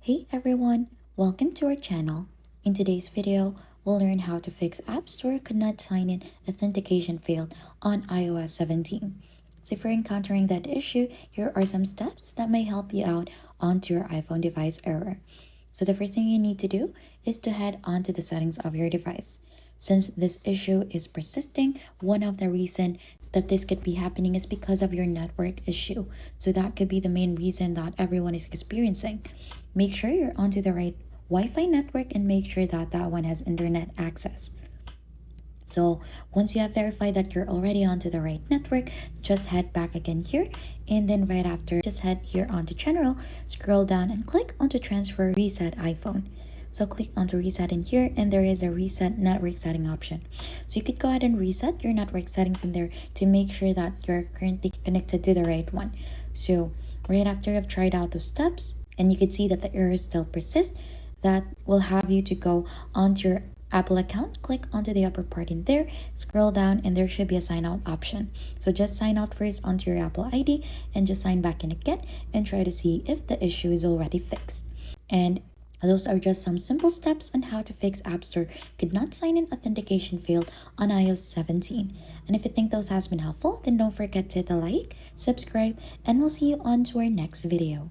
Hey everyone, welcome to our channel. In today's video, we'll learn how to fix App Store could not sign in authentication failed on iOS 17. So if you're encountering that issue, here are some steps that may help you out onto your iPhone device error. So the first thing you need to do is to head onto the settings of your device. Since this issue is persisting, one of the reasons that this could be happening is because of your network issue. So that could be the main reason that everyone is experiencing. Make sure you're onto the right Wi-Fi network and make sure that that one has internet access. So once you have verified that you're already onto the right network, just head back again here, and then right after, just head here onto general, scroll down and click onto transfer reset iPhone. So click onto reset in here, and there is a reset network setting option. So you could go ahead and reset your network settings in there to make sure that you're currently connected to the right one. So right after you've tried out those steps and you can see that the errors still persist, that will have you to go onto your Apple account, click onto the upper part in there, scroll down, and there should be a sign out option. So just sign out first onto your Apple ID and just sign back in again and try to see if the issue is already fixed. And those are just some simple steps on how to fix App Store could not sign in authentication failed on iOS 17. And if you think those has been helpful, then don't forget to hit the like, subscribe, and we'll see you on to our next video.